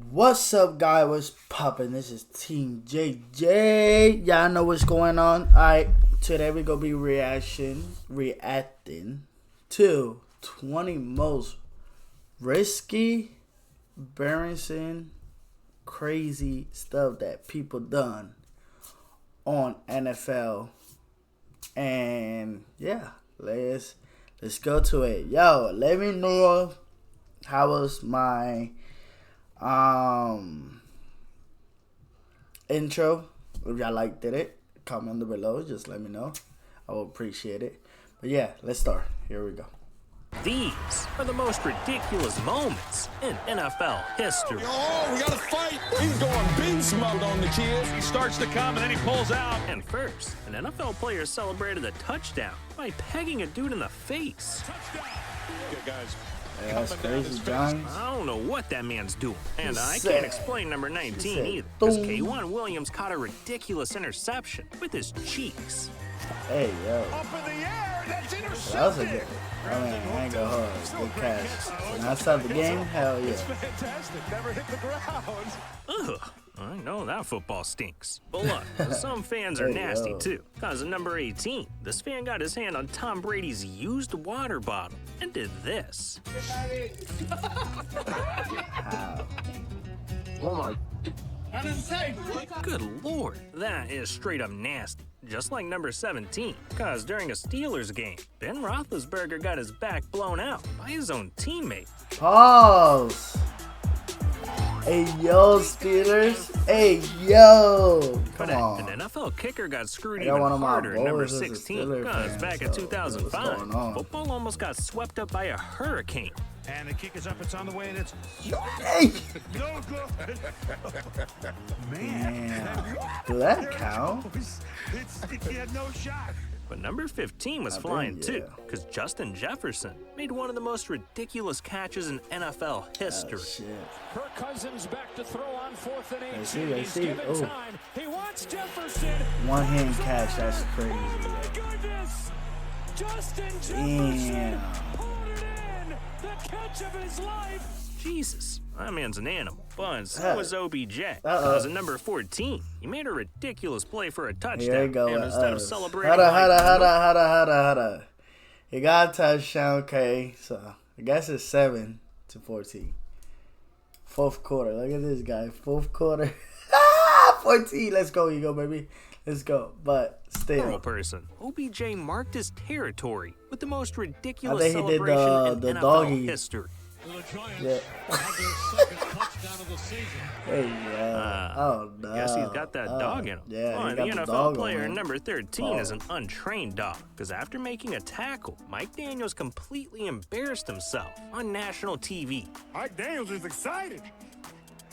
What's up, guys? What's poppin'? This is Team JJ. Y'all know what's going on. Alright, today we're gonna be reacting to 20 most risky, embarrassing, crazy stuff that people done on NFL. And yeah, let's go to it. Yo, let me know how was my intro. If y'all liked it, comment below. Just let me know. I will appreciate it. But yeah, let's start. Here we go. These are the most ridiculous moments in NFL history. Oh, we got to fight. He's going beast mode on the kids. He starts to come and then he pulls out. And first, an NFL player celebrated a touchdown by pegging a dude in the face. Touchdown. Good guys. Yeah, that's crazy, John. I don't know what that man's doing. And I can't explain number 19 either. Because K'Wan Williams caught a ridiculous interception with his cheeks. Hey, yo. Up in the air, that's intercepted. That was a good one. I mean, I ain't gonna hold it. Good catch. And outside the game, hell yeah. It's fantastic. Never hit the ground. Ugh. I know that football stinks. But look, some fans are nasty too. Because at number 18, this fan got his hand on Tom Brady's used water bottle and did this. How? Oh my. Good Lord, that is straight up nasty. Just like number 17, because during a Steelers game, Ben Roethlisberger got his back blown out by his own teammate. Pause. Hey, yo, Steelers. Hey, yo. Come on. An NFL kicker got screwed even harder at number 16, because back in 2005, football almost got swept up by a hurricane. And the kick is up, it's on the way, and it's Hey. no good. Man. Do that count? He had no shot. But number 15 was flying too, because Justin Jefferson made one of the most ridiculous catches in NFL history. Oh, shit. Kirk Cousins back to throw on 4th and 18. Let's see. He's given time. He wants Jefferson. One hand catch, that's crazy. Oh my goodness! Justin Damn. Jefferson pulled it in. The catch of his life. Jesus, that man's an animal. But so was OBJ. Because at number 14, he made a ridiculous play for a touchdown. Here we go. And instead of celebrating, Hada. He got a touchdown, okay. So I guess it's 7-14. Fourth quarter. Look at this guy. Fourth quarter. 14. Let's go, Eagle, baby. Let's go. But still. Normal person. OBJ marked his territory with the most ridiculous I think he did celebration in the NFL doggy. history. Yeah. Hey, yeah. Oh, no. Guess he's got that dog in him. Yeah, the NFL player number 13 is an untrained dog, because after making a tackle, Mike Daniels completely embarrassed himself on national TV. Mike Daniels is excited,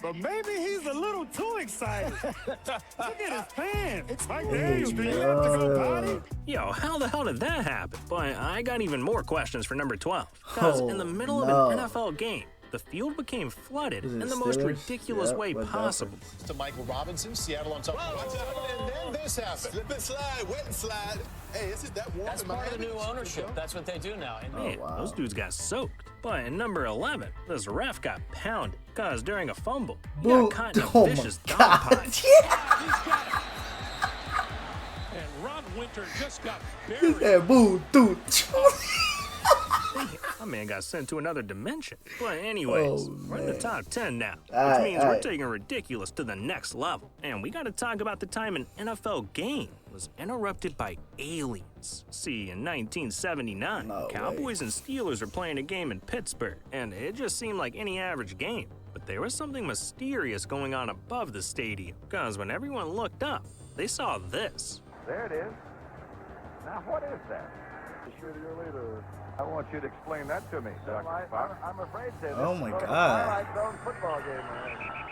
but maybe he's a little too excited. Look at his pants. Mike Daniels, do you have to go potty? Yo, how the hell did that happen? But I got even more questions for number 12. Because in the middle of an NFL game, the field became flooded in the most ridiculous way possible. To Michael Robinson, Seattle on top. And then this happened. Slip and slide, wet and slide. Hey, isn't that warm? That's part of the new ownership. That's what they do now. Man, those dudes got soaked. But in number 11, this ref got pounded. Because during a fumble, he got caught in a vicious dog pile. And Ron Winter just got buried. Yeah, boo, dude. My man got sent to another dimension. But anyways, we're in the top 10 now, which All means right. we're taking ridiculous to the next level. And we got to talk about the time an NFL game was interrupted by aliens. See, in 1979, Cowboys and Steelers were playing a game in Pittsburgh, and it just seemed like any average game. But there was something mysterious going on above the stadium, because when everyone looked up, they saw this. There it is. Now, what is that? Sure, your leader. I want you to explain that to me, Dr. Fox. I'm afraid to. Oh my God. Twilight Zone football game.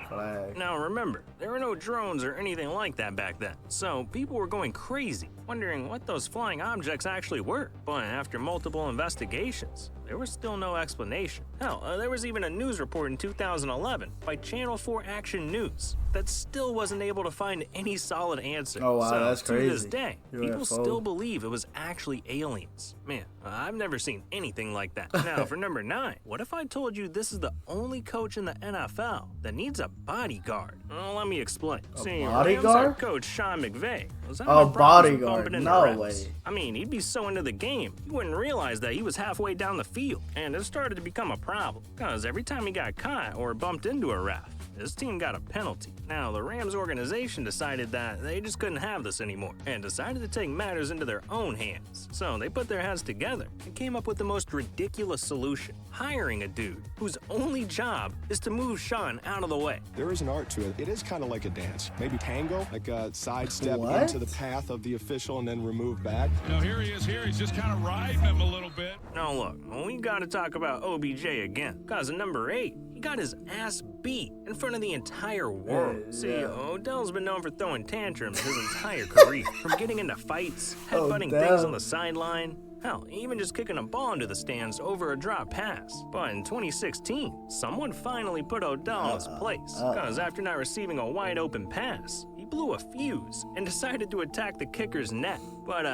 Flag. Now remember, there were no drones or anything like that back then, so people were going crazy, wondering what those flying objects actually were. But after multiple investigations, there was still no explanation. Hell, there was even a news report in 2011 by Channel 4 Action News that still wasn't able to find any solid answer. Oh wow, so, that's crazy. To this day, people UFO. still believe it was actually aliens. Man, I've never seen anything like that. Now, for number 9, what if I told you this is the only coach in the NFL that needs a bodyguard? Well, let me explain. See, Rams head coach Sean McVay was bodyguard? No reps. way. I mean, he'd be so into the game, you wouldn't realize that he was halfway down the field. And it started to become a problem, because every time he got caught or bumped into a ref, his team got a penalty. Now, the Rams organization decided that they just couldn't have this anymore and decided to take matters into their own hands. So they put their heads together and came up with the most ridiculous solution: hiring a dude whose only job is to move Sean out of the way. There is an art to it. It is kind of like a dance. Maybe tango, like a sidestep into the path of the official and then remove back. Now here he is here. He's just kind of riding him a little bit. Now look, we gotta talk about OBJ again, because at number 8, he got his ass beat in front of the entire world. See, Odell's been known for throwing tantrums his entire career, from getting into fights, headbutting things on the sideline. Hell, even just kicking a ball into the stands over a drop pass. But in 2016, someone finally put Odell in his place, because after not receiving a wide open pass, he blew a fuse and decided to attack the kicker's net. But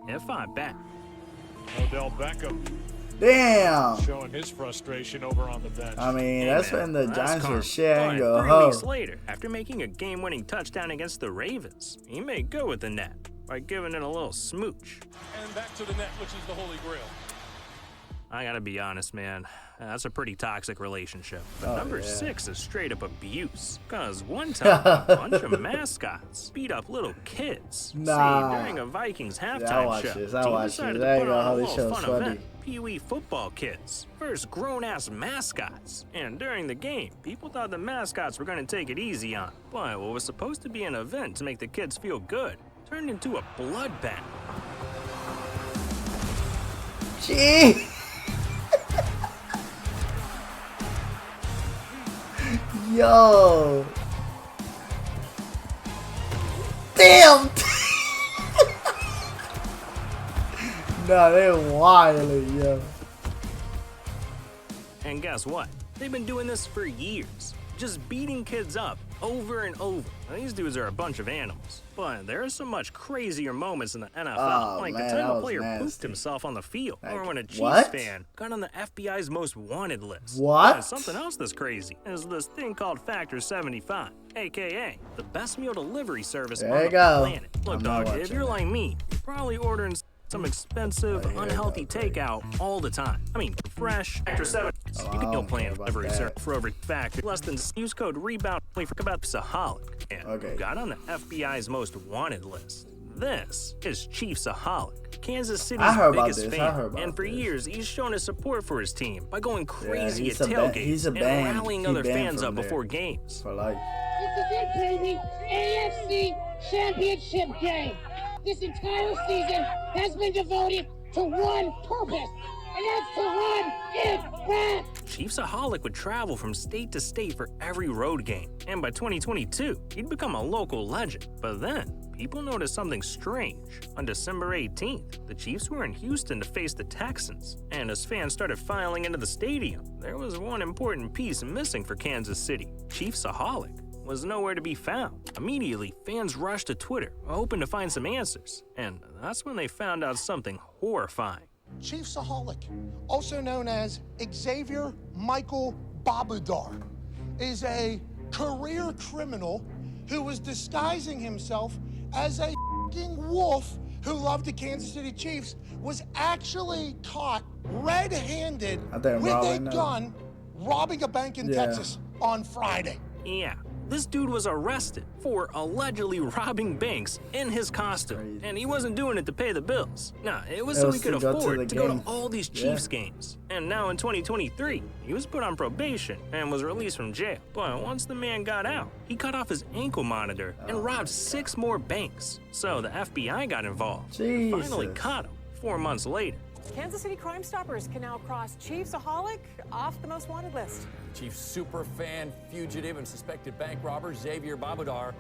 it fought back. Odell Beckham. Damn. Showing his frustration over on the bench. I mean, that's when the Giants were shit and go, go, 3 weeks later, after making a game-winning touchdown against the Ravens, he may go with the net by giving it a little smooch. And back to the net, which is the Holy Grail. I gotta be honest, man. That's a pretty toxic relationship. But number 6 is straight up abuse. Cause one time, a bunch of mascots beat up little kids. See, during a Vikings halftime show, team decided to put on a little fun event. Pee-wee football kids, first grown-ass mascots. And during the game, people thought the mascots were gonna take it easy on. But what was supposed to be an event to make the kids feel good turned into a bloodbath. Gee. Yo. Damn. Nah, they're wildin', yo. And guess what? They've been doing this for years. Just beating kids up over and over. Now, these dudes are a bunch of animals. But there are some much crazier moments in the NFL, like the time a player pooped himself on the field, or when a Chiefs fan got on the FBI's most wanted list. And something else that's crazy is this thing called Factor 75, aka the best meal delivery service on the planet. Look, dog, if you're like me, you're probably ordering some expensive, unhealthy takeout all the time. I mean, fresh, Factor 7. You can meal plan delivery service for over Factor less than. Use code REBOUND. Forget about Chiefsaholic, and got on the FBI's most wanted list. This is Chiefsaholic, Kansas City's biggest fan, and for years he's shown his support for his team by going crazy at tailgates and rallying other fans up before games. For life. This is it, baby! AFC Championship game. This entire season has been devoted to one purpose, and that's to run it back! Chiefsaholic would travel from state to state for every road game, and by 2022, he'd become a local legend. But then, people noticed something strange. On December 18th, the Chiefs were in Houston to face the Texans, and as fans started filing into the stadium, there was one important piece missing for Kansas City. Chiefsaholic was nowhere to be found. Immediately, fans rushed to Twitter, hoping to find some answers, and that's when they found out something horrifying. Chiefsaholic, also known as Xavier Michael Babudar, is a career criminal who was disguising himself as a wolf who loved the Kansas City Chiefs, was actually caught red-handed with a gun robbing a bank in Texas on Friday. Yeah. This dude was arrested for allegedly robbing banks in his costume, and he wasn't doing it to pay the bills. Nah, it was so he could afford to go to all these Chiefs games. And now in 2023, he was put on probation and was released from jail. But once the man got out, he cut off his ankle monitor and robbed 6 more banks. So the FBI got involved and finally caught him 4 months later. Kansas City Crime Stoppers can now cross Chiefsaholic off the most wanted list. Chiefs superfan, fugitive, and suspected bank robber Xavier Babudar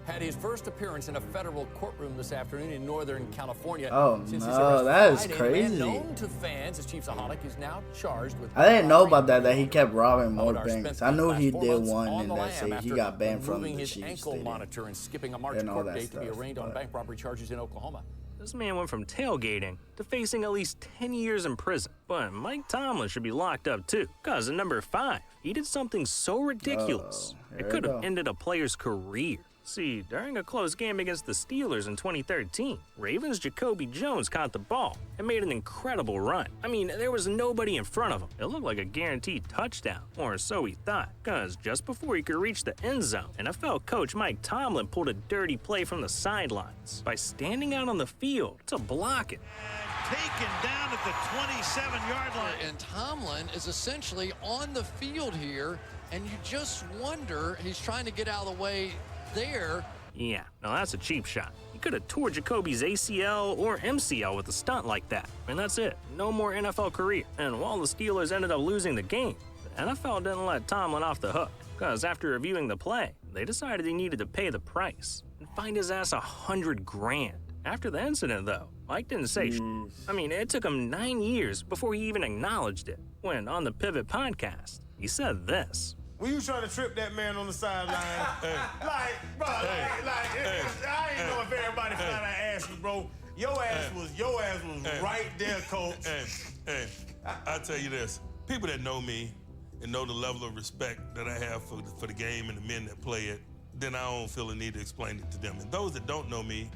had his first appearance in a federal courtroom this afternoon in Northern California. Oh no, that is crazy. Known to fans as Chiefsaholic is now charged with. I didn't know about that he kept robbing more banks. I knew he did one, and that's it. He got banned from the his Chiefs ankle Stadium. monitor and skipping a March court date to be arraigned on bank robbery charges in Oklahoma. This man went from tailgating to facing at least 10 years in prison. But Mike Tomlin should be locked up too, because at number 5, he did something so ridiculous, it could have ended a player's career. See, during a close game against the Steelers in 2013, Ravens' Jacoby Jones caught the ball and made an incredible run. I mean, there was nobody in front of him. It looked like a guaranteed touchdown, or so he thought, because just before he could reach the end zone, NFL coach Mike Tomlin pulled a dirty play from the sidelines by standing out on the field to block it. Taken down at the 27-yard line. And Tomlin is essentially on the field here, and you just wonder, he's trying to get out of the way there. Yeah, now that's a cheap shot. He could have tore Jacoby's ACL or MCL with a stunt like that. And that's it. No more NFL career. And while the Steelers ended up losing the game, the NFL didn't let Tomlin off the hook. Because after reviewing the play, they decided he needed to pay the price and find his ass $100,000. After the incident, though, Mike didn't say I mean, it took him 9 years before he even acknowledged it. When on the Pivot podcast, he said this. When you trying to trip that man on the sideline, I ain't know if everybody found out ass you, bro. Your ass was right there, coach. I tell you this, people that know me and know the level of respect that I have for the game and the men that play it, then I don't feel the need to explain it to them. And those that don't know me,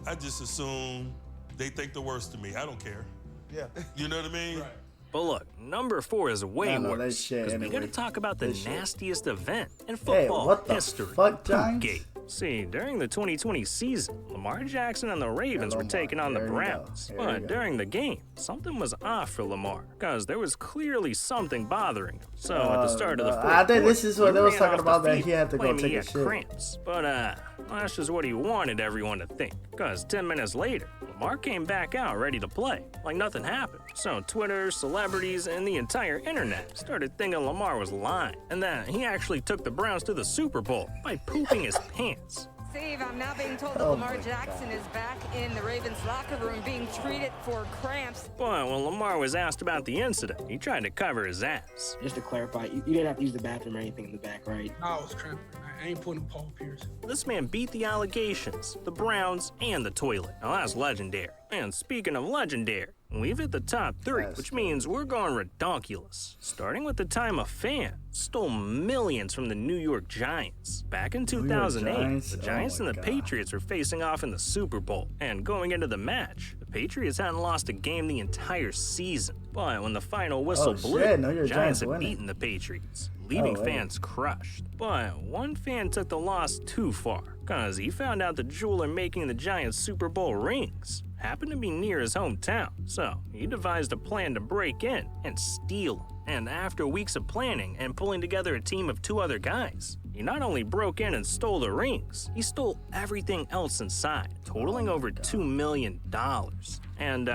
I just assume they think the worst of me. I don't care. Yeah. You know what I mean? Right. But look, number 4 is way worse, because we gotta talk about the nastiest event in football history, Poopgate. See, during the 2020 season, Lamar Jackson and the Ravens were taking on the Browns. But during the game, something was off for Lamar, because there was clearly something bothering him. So at the start of the fourth I think quarter, this is what they was talking about, that field, he had to go take he a had shit. cramps. But that's just what he wanted everyone to think, because 10 minutes later, Lamar came back out ready to play, like nothing happened. So Twitter, celebrities, and the entire internet started thinking Lamar was lying, and that he actually took the Browns to the Super Bowl by pooping his pants. Steve, I'm now being told that Lamar Jackson is back in the Ravens locker room being treated for cramps. But when Lamar was asked about the incident, he tried to cover his ass. Just to clarify, you didn't have to use the bathroom or anything in the back, right? No, I was cramping. I ain't putting Paul Pierce. This man beat the allegations, the Browns, and the toilet. Now that's legendary. And speaking of legendary, we've hit the top 3, which means we're going redonkulous. Starting with the time a fan stole millions from the New York Giants. Back in 2008, the Giants and the Patriots were facing off in the Super Bowl. And going into the match, the Patriots hadn't lost a game the entire season. But when the final whistle blew, the Giants had beaten the Patriots, leaving fans crushed. But one fan took the loss too far, because he found out the jeweler making the Giants Super Bowl rings happened to be near his hometown, so he devised a plan to break in and steal them. And after weeks of planning and pulling together a team of 2 other guys, he not only broke in and stole the rings, he stole everything else inside, totaling over $2 million. And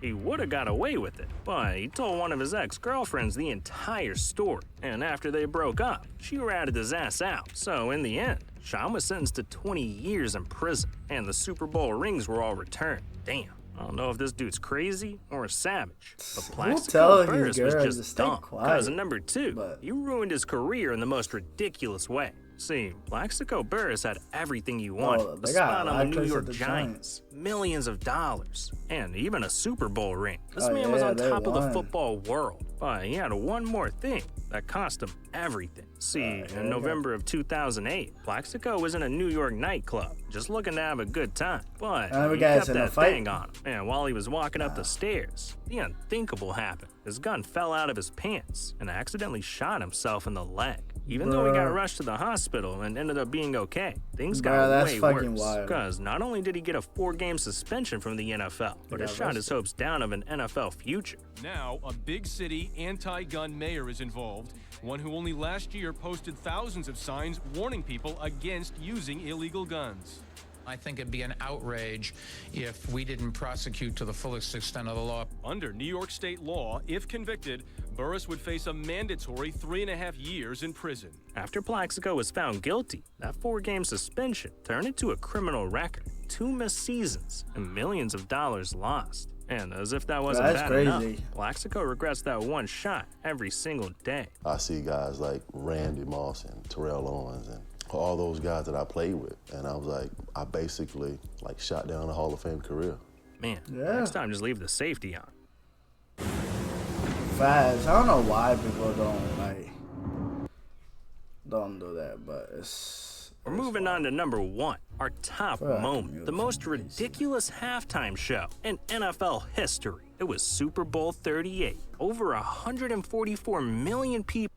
he would have got away with it, but he told one of his ex-girlfriends the entire story. And after they broke up, she ratted his ass out. So in the end, Sean was sentenced to 20 years in prison, and the Super Bowl rings were all returned. Damn. I don't know if this dude's crazy or savage, but Plaxico Burress was just dumb. Because in number 2, he ruined his career in the most ridiculous way. See, Plaxico Burress had everything you wanted. The spot on the New York Giants, millions of dollars, and even a Super Bowl ring. This man was on top of the football world, but he had one more thing that cost him everything. See, in November of 2008, Plaxico was in a New York nightclub, just looking to have a good time. But he kept that thing on him, and while he was walking up the stairs, the unthinkable happened. His gun fell out of his pants and accidentally shot himself in the leg. Even though he got rushed to the hospital and ended up being okay, things got way worse. Because not only did he get a 4-game suspension from the NFL, but it shot his hopes down of an NFL future. Now, a big city anti-gun mayor is involved, one who only last year posted thousands of signs warning people against using illegal guns. I think it'd be an outrage if we didn't prosecute to the fullest extent of the law. Under New York state law, if convicted, Burris would face a mandatory 3.5 years in prison. After Plaxico was found guilty, that 4-game suspension turned into a criminal record, 2 missed seasons, and millions of dollars lost. And as if that wasn't bad enough, Plaxico regrets that one shot every single day. I see guys like Randy Moss and Terrell Owens and all those guys that I played with, and I was like, I basically like shot down a Hall of Fame career. Man, next time just leave the safety on. Fast. I don't know why people don't do that, but we're moving on to number 1, our top moment, the most ridiculous halftime show in NFL history. It was Super Bowl 38. Over 144 million people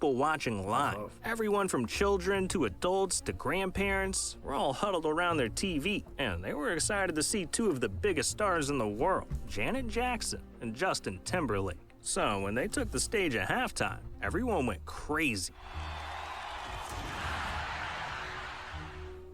watching live. Everyone from children to adults to grandparents were all huddled around their TV, and they were excited to see 2 of the biggest stars in the world, Janet Jackson and Justin Timberlake. So when they took the stage at halftime, everyone went crazy.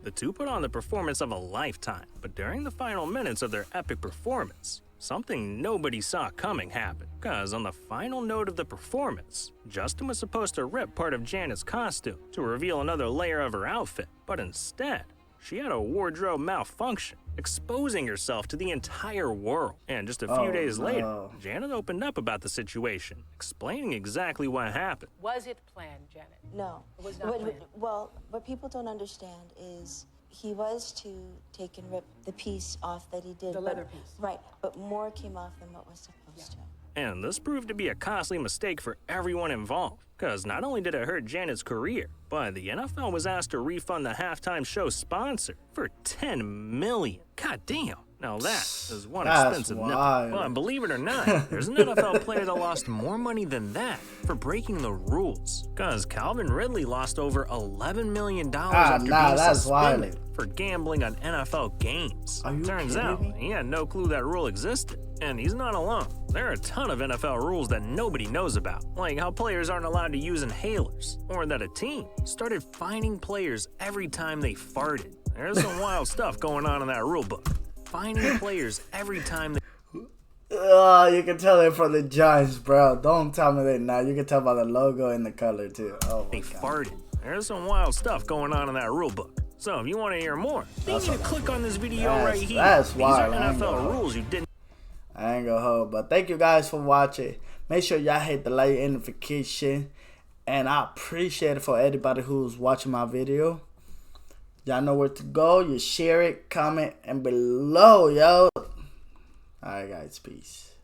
The 2 put on the performance of a lifetime, but during the final minutes of their epic performance, something nobody saw coming happened. Because on the final note of the performance, Justin was supposed to rip part of Janet's costume to reveal another layer of her outfit, but instead, she had a wardrobe malfunction, exposing herself to the entire world. And just a few days later, Janet opened up about the situation, explaining exactly what happened. Was it planned, Janet? No. It was not planned. Well, what people don't understand is he was to take and rip the piece off that he did. The leather piece. Right, but more came off than what was supposed to. And this proved to be a costly mistake for everyone involved, because not only did it hurt Janet's career, but the NFL was asked to refund the halftime show sponsor for $10 million. God damn. Now that is one expensive nipple. Well, believe it or not, there's an NFL player that lost more money than that for breaking the rules. Because Calvin Ridley lost over $11 million after being suspended for gambling on NFL games. Turns out, he had no clue that rule existed. And he's not alone. There are a ton of NFL rules that nobody knows about, like how players aren't allowed to use inhalers, or that a team started fining players every time they farted. There's some wild stuff going on in that rule book. Fining players every time they... You can tell they're from the Giants, bro. Don't tell me they're not. You can tell by the logo and the color, too. Oh, they farted. There's some wild stuff going on in that rule book. So if you want to hear more, you need to click on this video right here. That's These wild. are NFL rules you didn't... I ain't gonna hold, but thank you guys for watching. Make sure y'all hit the like and notification. And I appreciate it for everybody who's watching my video. Y'all know where to go. You share it, comment, and below, yo. Alright, guys. Peace.